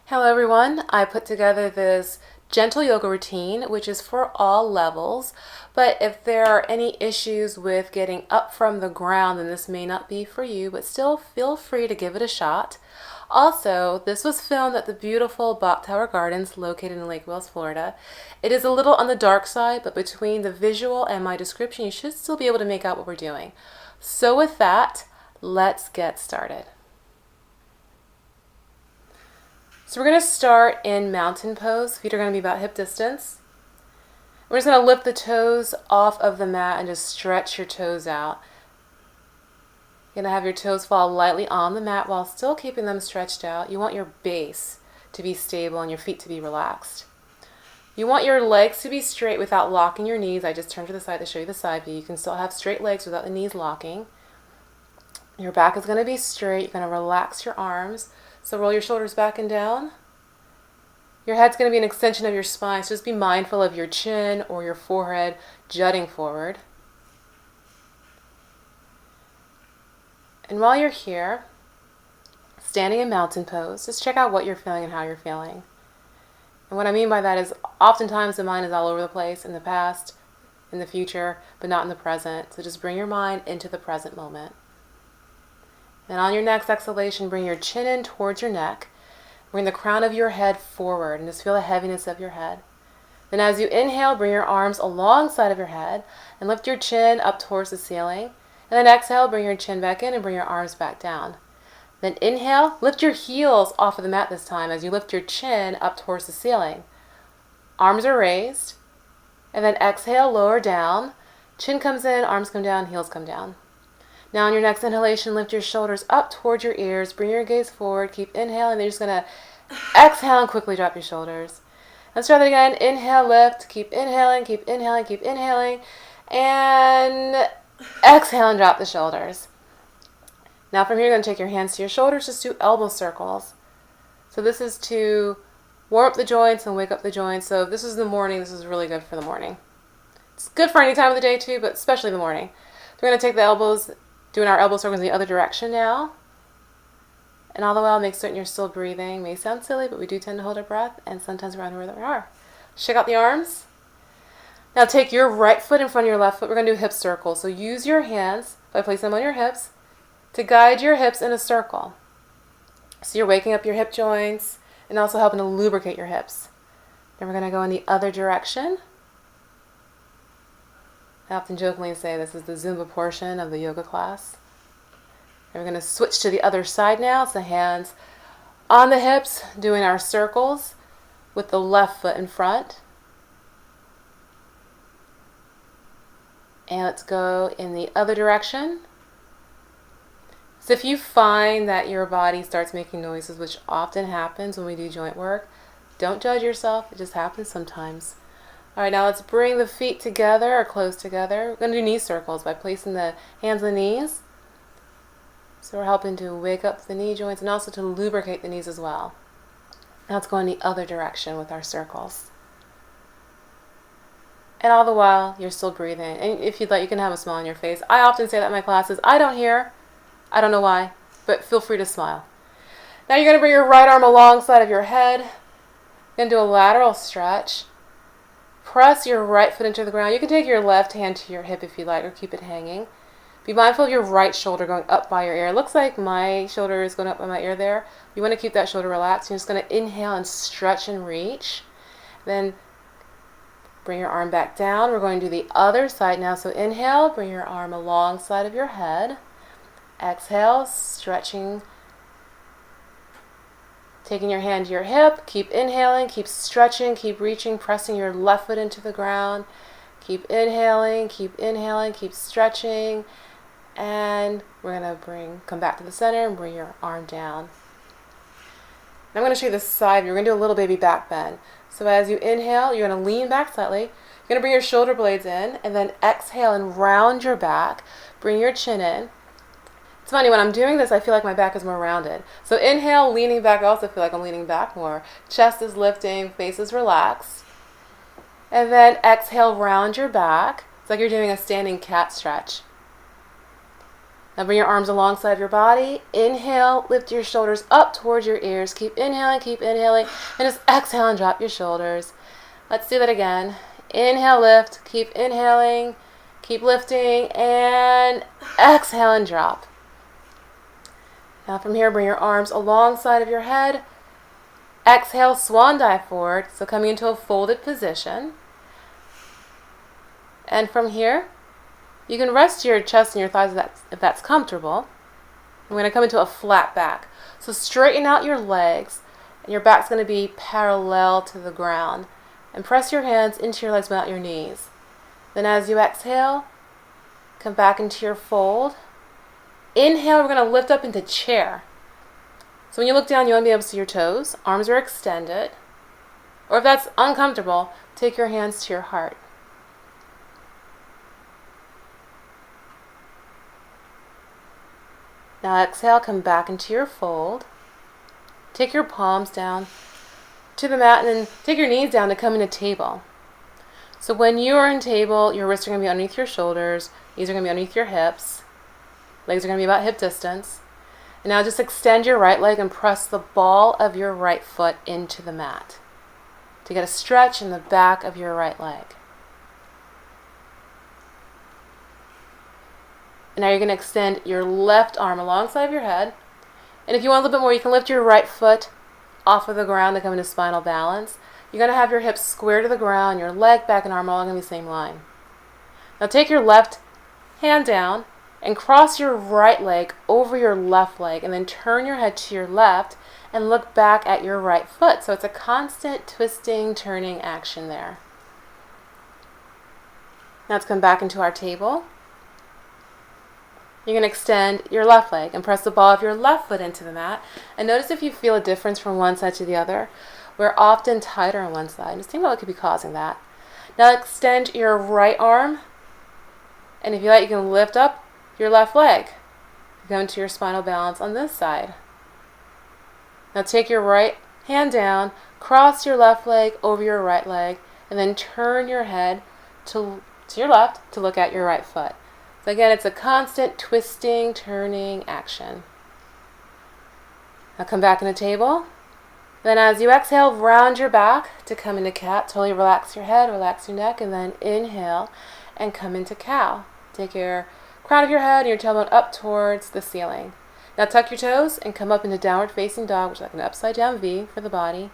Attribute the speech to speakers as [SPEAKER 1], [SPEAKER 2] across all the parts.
[SPEAKER 1] Hello everyone, I put together this gentle yoga routine which is for all levels, but if there are any issues with getting up from the ground then this may not be for you, but still feel free to give it a shot. Also, this was filmed at the beautiful Bok Tower Gardens located in Lake Wales, Florida. It is a little on the dark side, but between the visual and my description you should still be able to make out what we're doing. So with that, let's get started. So we're going to start in mountain pose. Feet are going to be about hip distance. We're just going to lift the toes off of the mat and just stretch your toes out. You're going to have your toes fall lightly on the mat while still keeping them stretched out. You want your base to be stable and your feet to be relaxed. You want your legs to be straight without locking your knees. I just turned to the side to show you the side view. You can still have straight legs without the knees locking. Your back is going to be straight. You're going to relax your arms. So roll your shoulders back and down. Your head's going to be an extension of your spine, so just be mindful of your chin or your forehead jutting forward. And while you're here, standing in mountain pose, just check out what you're feeling and how you're feeling. And what I mean by that is oftentimes the mind is all over the place in the past, in the future, but not in the present. So just bring your mind into the present moment. Then on your next exhalation, bring your chin in towards your neck. Bring the crown of your head forward and just feel the heaviness of your head. Then as you inhale, bring your arms alongside of your head and lift your chin up towards the ceiling. And then exhale, bring your chin back in and bring your arms back down. Then inhale, lift your heels off of the mat this time as you lift your chin up towards the ceiling. Arms are raised. And then exhale, lower down. Chin comes in, arms come down, heels come down. Now on your next inhalation, lift your shoulders up towards your ears. Bring your gaze forward. Keep inhaling. Then you're just going to exhale and quickly drop your shoulders. Let's try that again. Inhale, lift. Keep inhaling, keep inhaling, keep inhaling. And exhale and drop the shoulders. Now from here, you're going to take your hands to your shoulders. Just do elbow circles. So this is to warm up the joints and wake up the joints. So if this is the morning, this is really good for the morning. It's good for any time of the day too, but especially the morning. So we're going to take the elbows, doing our elbow circles in the other direction now. And all the while, make certain you're still breathing. May sound silly, but we do tend to hold our breath, and sometimes we're unaware that we are. Shake out the arms. Now take your right foot in front of your left foot. We're going to do hip circles. So use your hands, by placing them on your hips, to guide your hips in a circle. So you're waking up your hip joints and also helping to lubricate your hips. Then we're going to go in the other direction. I often jokingly say this is the Zumba portion of the yoga class. And we're going to switch to the other side now. So hands on the hips, doing our circles with the left foot in front. And let's go in the other direction. So if you find that your body starts making noises, which often happens when we do joint work, don't judge yourself. It just happens sometimes. All right, now let's bring the feet together or close together. We're going to do knee circles by placing the hands on the knees. So we're helping to wake up the knee joints and also to lubricate the knees as well. Now let's go in the other direction with our circles. And all the while, you're still breathing. And if you'd like, you can have a smile on your face. I often say that in my classes. I don't hear. I don't know why, but feel free to smile. Now you're going to bring your right arm alongside of your head. You're going to do a lateral stretch. Press your right foot into the ground. You can take your left hand to your hip if you like, or keep it hanging. Be mindful of your right shoulder going up by your ear. It looks like my shoulder is going up by my ear there. You want to keep that shoulder relaxed. You're just going to inhale and stretch and reach. Then bring your arm back down. We're going to do the other side now. So inhale, bring your arm alongside of your head. Exhale, stretching. Taking your hand to your hip, keep inhaling, keep stretching, keep reaching, pressing your left foot into the ground. Keep inhaling, keep stretching. And we're going to come back to the center and bring your arm down. Now I'm going to show you the side view. We're going to do a little baby back bend. So as you inhale, you're going to lean back slightly. You're going to bring your shoulder blades in and then exhale and round your back. Bring your chin in. It's funny, when I'm doing this, I feel like my back is more rounded. So inhale, leaning back, I also feel like I'm leaning back more. Chest is lifting, face is relaxed. And then exhale, round your back. It's like you're doing a standing cat stretch. Now bring your arms alongside your body. Inhale, lift your shoulders up towards your ears. Keep inhaling, and just exhale and drop your shoulders. Let's do that again. Inhale, lift, keep inhaling, keep lifting, and exhale and drop. Now from here, bring your arms alongside of your head. Exhale, swan dive forward, so coming into a folded position. And from here, you can rest your chest and your thighs if that's comfortable. I'm going to come into a flat back. So straighten out your legs, and your back's going to be parallel to the ground. And press your hands into your legs, but not your knees. Then as you exhale, come back into your fold. Inhale, we're going to lift up into chair. So when you look down, you want to be able to see your toes. Arms are extended. Or if that's uncomfortable, take your hands to your heart. Now exhale, come back into your fold. Take your palms down to the mat and then take your knees down to come into table. So when you are in table, your wrists are going to be underneath your shoulders, knees are going to be underneath your hips, legs are going to be about hip distance. And now just extend your right leg and press the ball of your right foot into the mat to get a stretch in the back of your right leg. And now you're going to extend your left arm alongside of your head. And if you want a little bit more, you can lift your right foot off of the ground to come into spinal balance. You're going to have your hips square to the ground, your leg, back, and arm all going to be the same line. Now take your left hand down and cross your right leg over your left leg, and then turn your head to your left and look back at your right foot. So it's a constant twisting, turning action there. Now let's come back into our table. You're going to extend your left leg and press the ball of your left foot into the mat. And notice if you feel a difference from one side to the other. We're often tighter on one side. Just think about what could be causing that. Now extend your right arm. And if you like, you can lift up your left leg. Go into your spinal balance on this side. Now take your right hand down, cross your left leg over your right leg, and then turn your head to your left to look at your right foot. So again, it's a constant twisting, turning action. Now come back into table. Then as you exhale, round your back to come into cat. Totally relax your head, relax your neck, and then inhale and come into cow. Take your crown of your head and your tailbone up towards the ceiling. Now tuck your toes and come up into downward facing dog, which is like an upside down V for the body.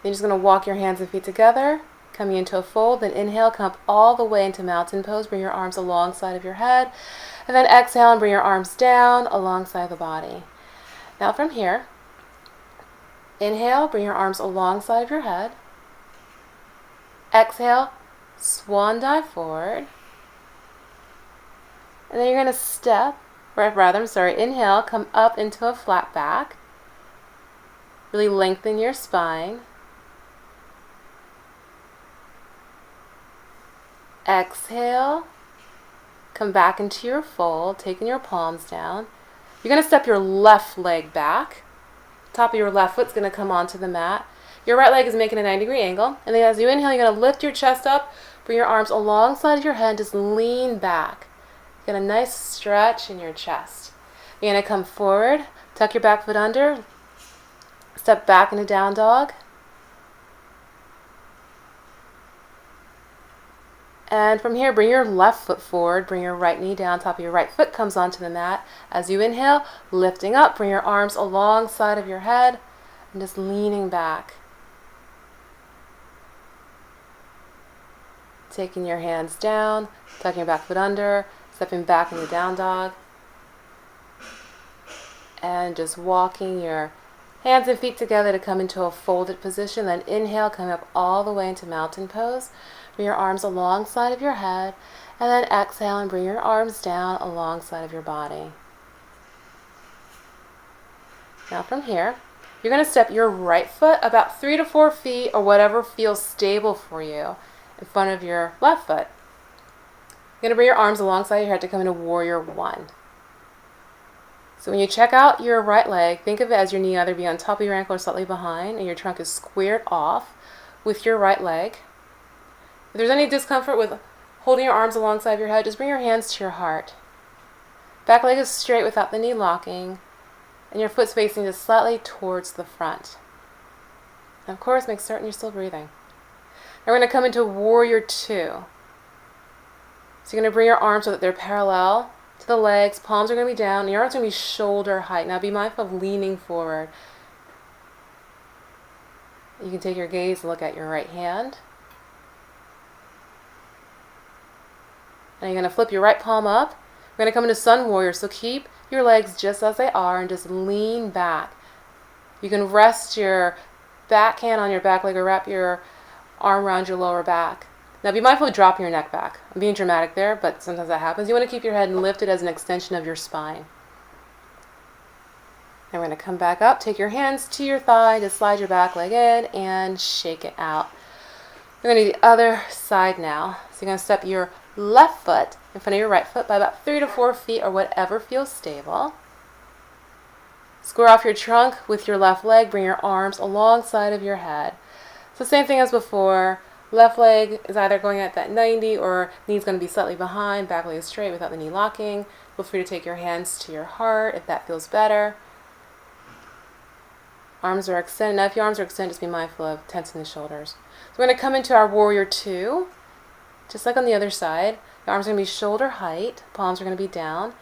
[SPEAKER 1] Then you're just going to walk your hands and feet together, coming into a fold. Then inhale, come up all the way into mountain pose. Bring your arms alongside of your head. And then exhale and bring your arms down alongside the body. Now from here, inhale, bring your arms alongside of your head. Exhale, swan dive forward. And then you're going to inhale, come up into a flat back. Really lengthen your spine. Exhale, come back into your fold, taking your palms down. You're going to step your left leg back. Top of your left foot's going to come onto the mat. Your right leg is making a 90-degree angle. And then as you inhale, you're going to lift your chest up, bring your arms alongside of your head, just lean back. Get a nice stretch in your chest. You're going to come forward, tuck your back foot under, step back into down dog. And from here, bring your left foot forward, bring your right knee down, top of your right foot comes onto the mat. As you inhale, lifting up, bring your arms alongside of your head, and just leaning back. Taking your hands down, tucking your back foot under, stepping back into down dog. And just walking your hands and feet together to come into a folded position. Then inhale, come up all the way into mountain pose. Bring your arms alongside of your head. And then exhale and bring your arms down alongside of your body. Now from here, you're going to step your right foot about 3 to 4 feet or whatever feels stable for you in front of your left foot. You're going to bring your arms alongside your head to come into warrior one. So when you check out your right leg, think of it as your knee either be on top of your ankle or slightly behind, and your trunk is squared off with your right leg. If there's any discomfort with holding your arms alongside your head, just bring your hands to your heart. Back leg is straight without the knee locking, and your foot's facing just slightly towards the front. And of course, make certain you're still breathing. Now we're going to come into Warrior Two. So you're going to bring your arms so that they're parallel to the legs. Palms are going to be down, and your arms are going to be shoulder height. Now be mindful of leaning forward. You can take your gaze and look at your right hand. And you're going to flip your right palm up. We're going to come into Sun Warrior, so keep your legs just as they are and just lean back. You can rest your back hand on your back leg or wrap your arm around your lower back. Now be mindful of dropping your neck back. I'm being dramatic there, but sometimes that happens. You want to keep your head lifted as an extension of your spine. And we're going to come back up, take your hands to your thigh, just slide your back leg in and shake it out. We're going to do the other side now. So you're going to step your left foot in front of your right foot by about 3 to 4 feet or whatever feels stable. Square off your trunk with your left leg. Bring your arms alongside of your head. So same thing as before. Left leg is either going at that 90 or knee's going to be slightly behind. Back leg is straight without the knee locking. Feel free to take your hands to your heart if that feels better. Arms are extended. Now if your arms are extended, just be mindful of tensing the shoulders. So we're going to come into our Warrior Two. Just like on the other side. The arms are going to be shoulder height. Palms are going to be down.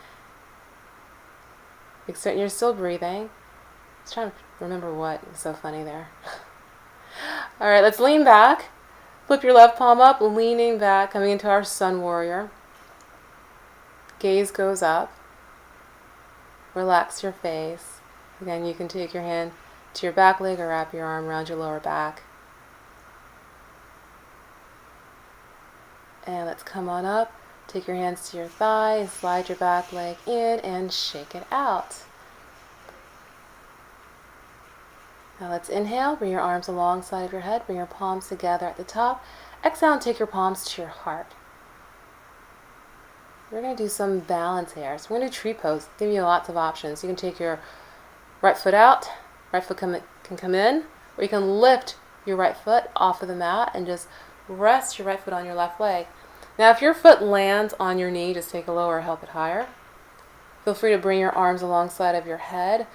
[SPEAKER 1] Make certain you're still breathing. I was trying to remember what. It was so funny there. Alright, let's lean back. Flip your left palm up, leaning back, coming into our Sun Warrior. Gaze goes up. Relax your face. Again, you can take your hand to your back leg or wrap your arm around your lower back. And let's come on up. Take your hands to your thigh and slide your back leg in and shake it out. Now let's inhale. Bring your arms alongside your head. Bring your palms together at the top. Exhale and take your palms to your heart. We're going to do some balance here. So we're going to do tree pose. Give you lots of options. You can take your right foot out. Right foot can come in. Or you can lift your right foot off of the mat and just rest your right foot on your left leg. Now if your foot lands on your knee, just take it lower or help it higher. Feel free to bring your arms alongside of your head.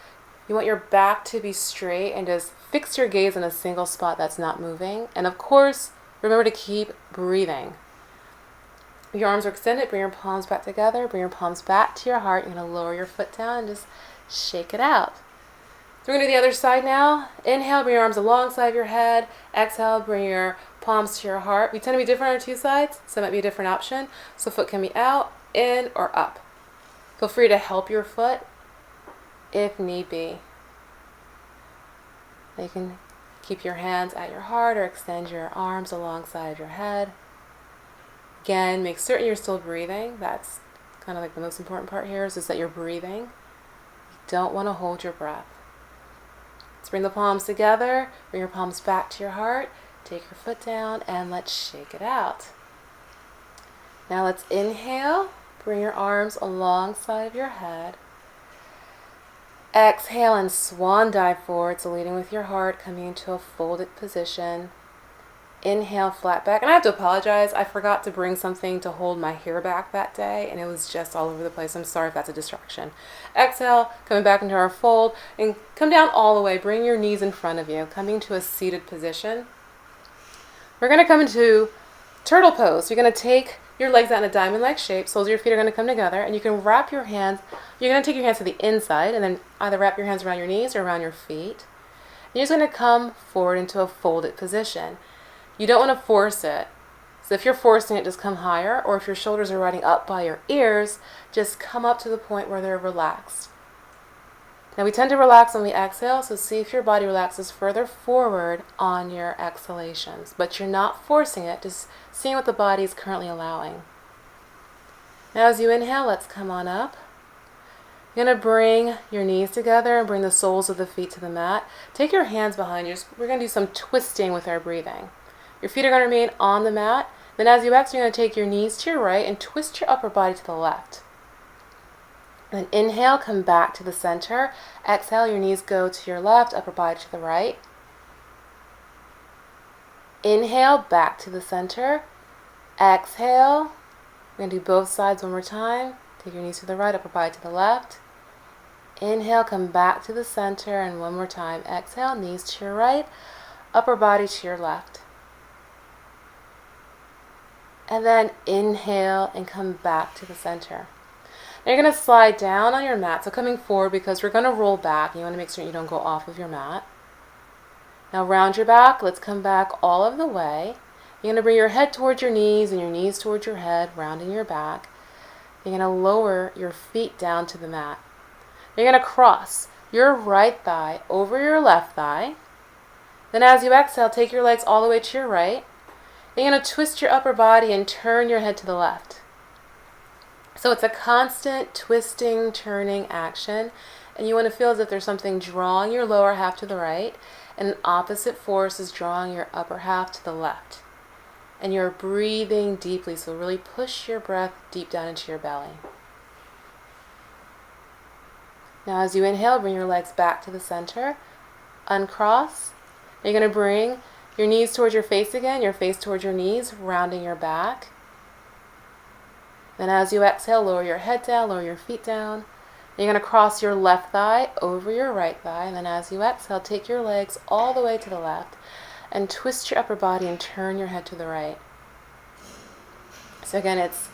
[SPEAKER 1] You want your back to be straight and just fix your gaze in a single spot that's not moving. And of course, remember to keep breathing. Your arms are extended. Bring your palms back together. Bring your palms back to your heart. You're going to lower your foot down and just shake it out. So we're going to do the other side now. Inhale, bring your arms alongside your head. Exhale, bring your palms to your heart. We tend to be different on our two sides, so it might be a different option. So foot can be out, in, or up. Feel free to help your foot if need be. You can keep your hands at your heart or extend your arms alongside your head. Again, make certain you're still breathing. That's kind of like the most important part here is that you're breathing. You don't want to hold your breath. Let's bring the palms together. Bring your palms back to your heart. Take your foot down and let's shake it out. Now let's inhale. Bring your arms alongside of your head. Exhale and swan dive forward, so leading with your heart, coming into a folded position. Inhale, flat back. And I have to apologize. I forgot to bring something to hold my hair back that day, and it was just all over the place. I'm sorry if that's a distraction. Exhale, coming back into our fold, and come down all the way. Bring your knees in front of you, coming to a seated position. We're going to come into turtle pose. You're going to take your legs out in a diamond-like shape. Soles of your feet are going to come together, and you can wrap your hands. You're going to take your hands to the inside, and then either wrap your hands around your knees or around your feet. And you're just going to come forward into a folded position. You don't want to force it. So if you're forcing it, just come higher, or if your shoulders are riding up by your ears, just come up to the point where they're relaxed. Now we tend to relax when we exhale, so see if your body relaxes further forward on your exhalations. But you're not forcing it, just seeing what the body is currently allowing. Now as you inhale, let's come on up. You're going to bring your knees together and bring the soles of the feet to the mat. Take your hands behind you. We're going to do some twisting with our breathing. Your feet are going to remain on the mat. Then as you exhale, you're going to take your knees to your right and twist your upper body to the left. Then inhale, come back to the center. Exhale, your knees go to your left, upper body to the right. Inhale, back to the center. Exhale. We're going to do both sides one more time. Take your knees to the right, upper body to the left. Inhale, come back to the center, and one more time. Exhale, knees to your right, upper body to your left. And then inhale and come back to the center. Now you're going to slide down on your mat, so coming forward because we're going to roll back. You want to make sure you don't go off of your mat. Now round your back, let's come back all of the way. You're going to bring your head towards your knees and your knees towards your head, rounding your back. You're going to lower your feet down to the mat. You're going to cross your right thigh over your left thigh. Then as you exhale, take your legs all the way to your right. You're going to twist your upper body and turn your head to the left. So it's a constant twisting, turning action. And you want to feel as if there's something drawing your lower half to the right, and an opposite force is drawing your upper half to the left. And you're breathing deeply, so really push your breath deep down into your belly. Now as you inhale, bring your legs back to the center. Uncross. You're going to bring your knees towards your face again, your face towards your knees, rounding your back. Then as you exhale, lower your head down, lower your feet down. You're going to cross your left thigh over your right thigh. And then as you exhale, take your legs all the way to the left and twist your upper body and turn your head to the right. So again, it's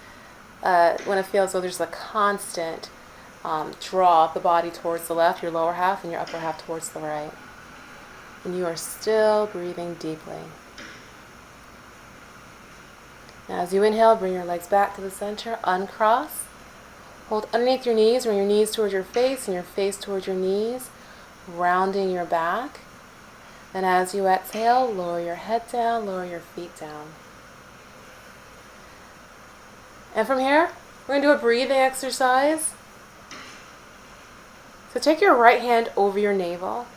[SPEAKER 1] when it feels as though there's a constant draw of the body towards the left, your lower half, and your upper half towards the right. And you are still breathing deeply. Now as you inhale, bring your legs back to the center, uncross. Hold underneath your knees, bring your knees towards your face and your face towards your knees, rounding your back. Then as you exhale, lower your head down, lower your feet down. And from here, we're going to do a breathing exercise. So take your right hand over your navel,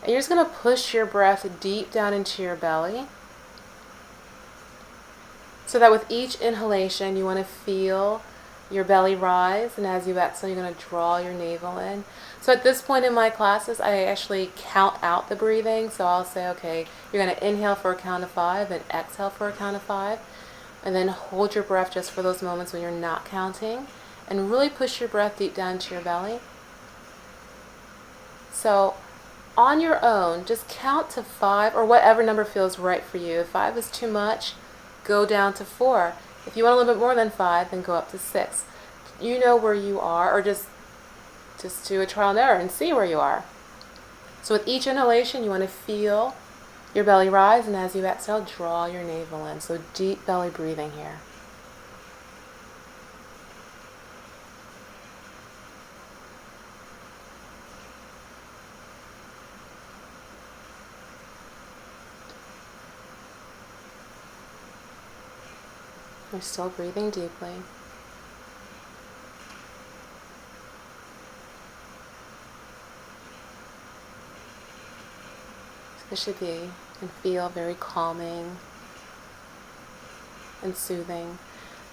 [SPEAKER 1] and you're just going to push your breath deep down into your belly. So that with each inhalation, you want to feel your belly rise, and as you exhale, you're going to draw your navel in. So at this point in my classes, I actually count out the breathing. So I'll say, okay, you're going to inhale for a count of 5 and exhale for a count of 5. And then hold your breath just for those moments when you're not counting. And really push your breath deep down into your belly. So on your own, just count to 5 or whatever number feels right for you. If 5 is too much, go down to 4. If you want a little bit more than 5, then go up to 6. You know where you are, or just do a trial and error and see where you are. So with each inhalation, you want to feel your belly rise, and as you exhale, draw your navel in. So deep belly breathing here. You're still breathing deeply. This should be and feel very calming and soothing.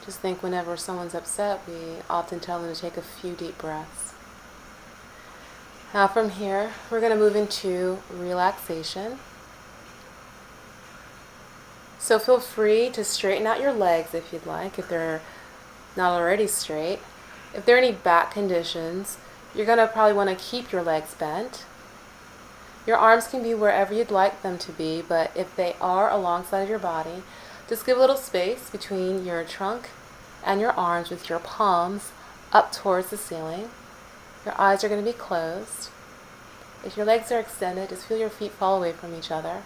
[SPEAKER 1] Just think whenever someone's upset, we often tell them to take a few deep breaths. Now from here, we're going to move into relaxation. So feel free to straighten out your legs if you'd like, if they're not already straight. If there are any back conditions, you're going to probably want to keep your legs bent. Your arms can be wherever you'd like them to be, but if they are alongside of your body, just give a little space between your trunk and your arms with your palms up towards the ceiling. Your eyes are going to be closed. If your legs are extended, just feel your feet fall away from each other.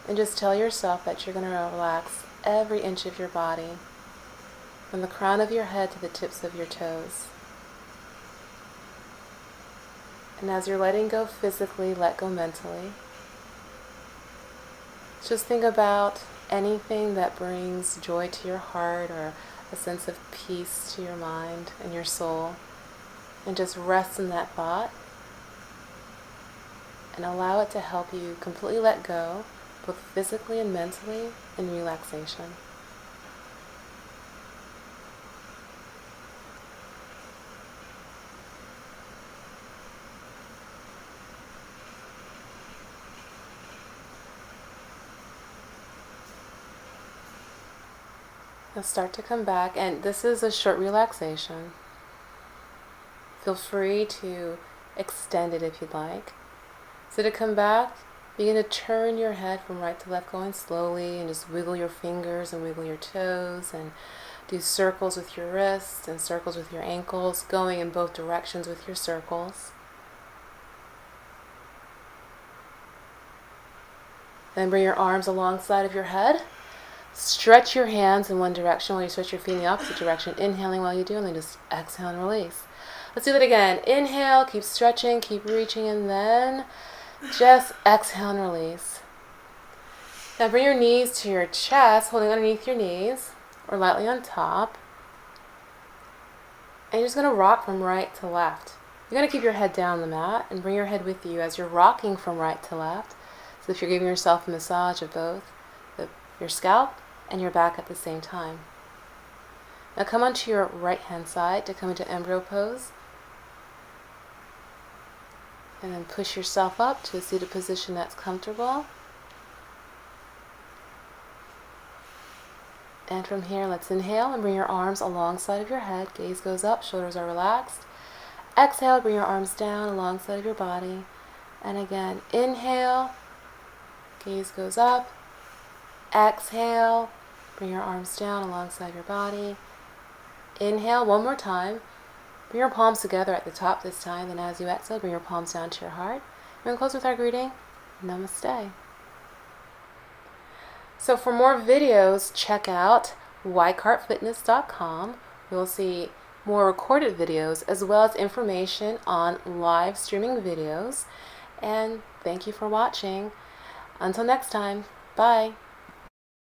[SPEAKER 1] And just tell yourself that you're going to relax every inch of your body, from the crown of your head to the tips of your toes. And as you're letting go physically, let go mentally. Just think about anything that brings joy to your heart or a sense of peace to your mind and your soul. And just rest in that thought and allow it to help you completely let go, both physically and mentally, in relaxation. Now start to come back, and this is a short relaxation. Feel free to extend it if you'd like. So to come back, begin to turn your head from right to left, going slowly, and just wiggle your fingers and wiggle your toes, and do circles with your wrists and circles with your ankles, going in both directions with your circles. Then bring your arms alongside of your head. Stretch your hands in one direction while you stretch your feet in the opposite direction, inhaling while you do, and then just exhale and release. Let's do that again. Inhale, keep stretching, keep reaching, and then just exhale and release. Now bring your knees to your chest, holding underneath your knees, or lightly on top. And you're just going to rock from right to left. You're going to keep your head down on the mat and bring your head with you as you're rocking from right to left. So if you're giving yourself a massage of both your scalp and your back at the same time. Now come onto your right hand side to come into embryo pose. And then push yourself up to a seated position that's comfortable. And from here, let's inhale and bring your arms alongside of your head. Gaze goes up, shoulders are relaxed. Exhale, bring your arms down alongside of your body. And again, inhale, gaze goes up. Exhale, bring your arms down alongside your body. Inhale, one more time. Bring your palms together at the top this time. Then as you exhale, bring your palms down to your heart. We're going to close with our greeting. Namaste. So for more videos, check out ycartfitness.com. You'll see more recorded videos as well as information on live streaming videos. And thank you for watching. Until next time, bye.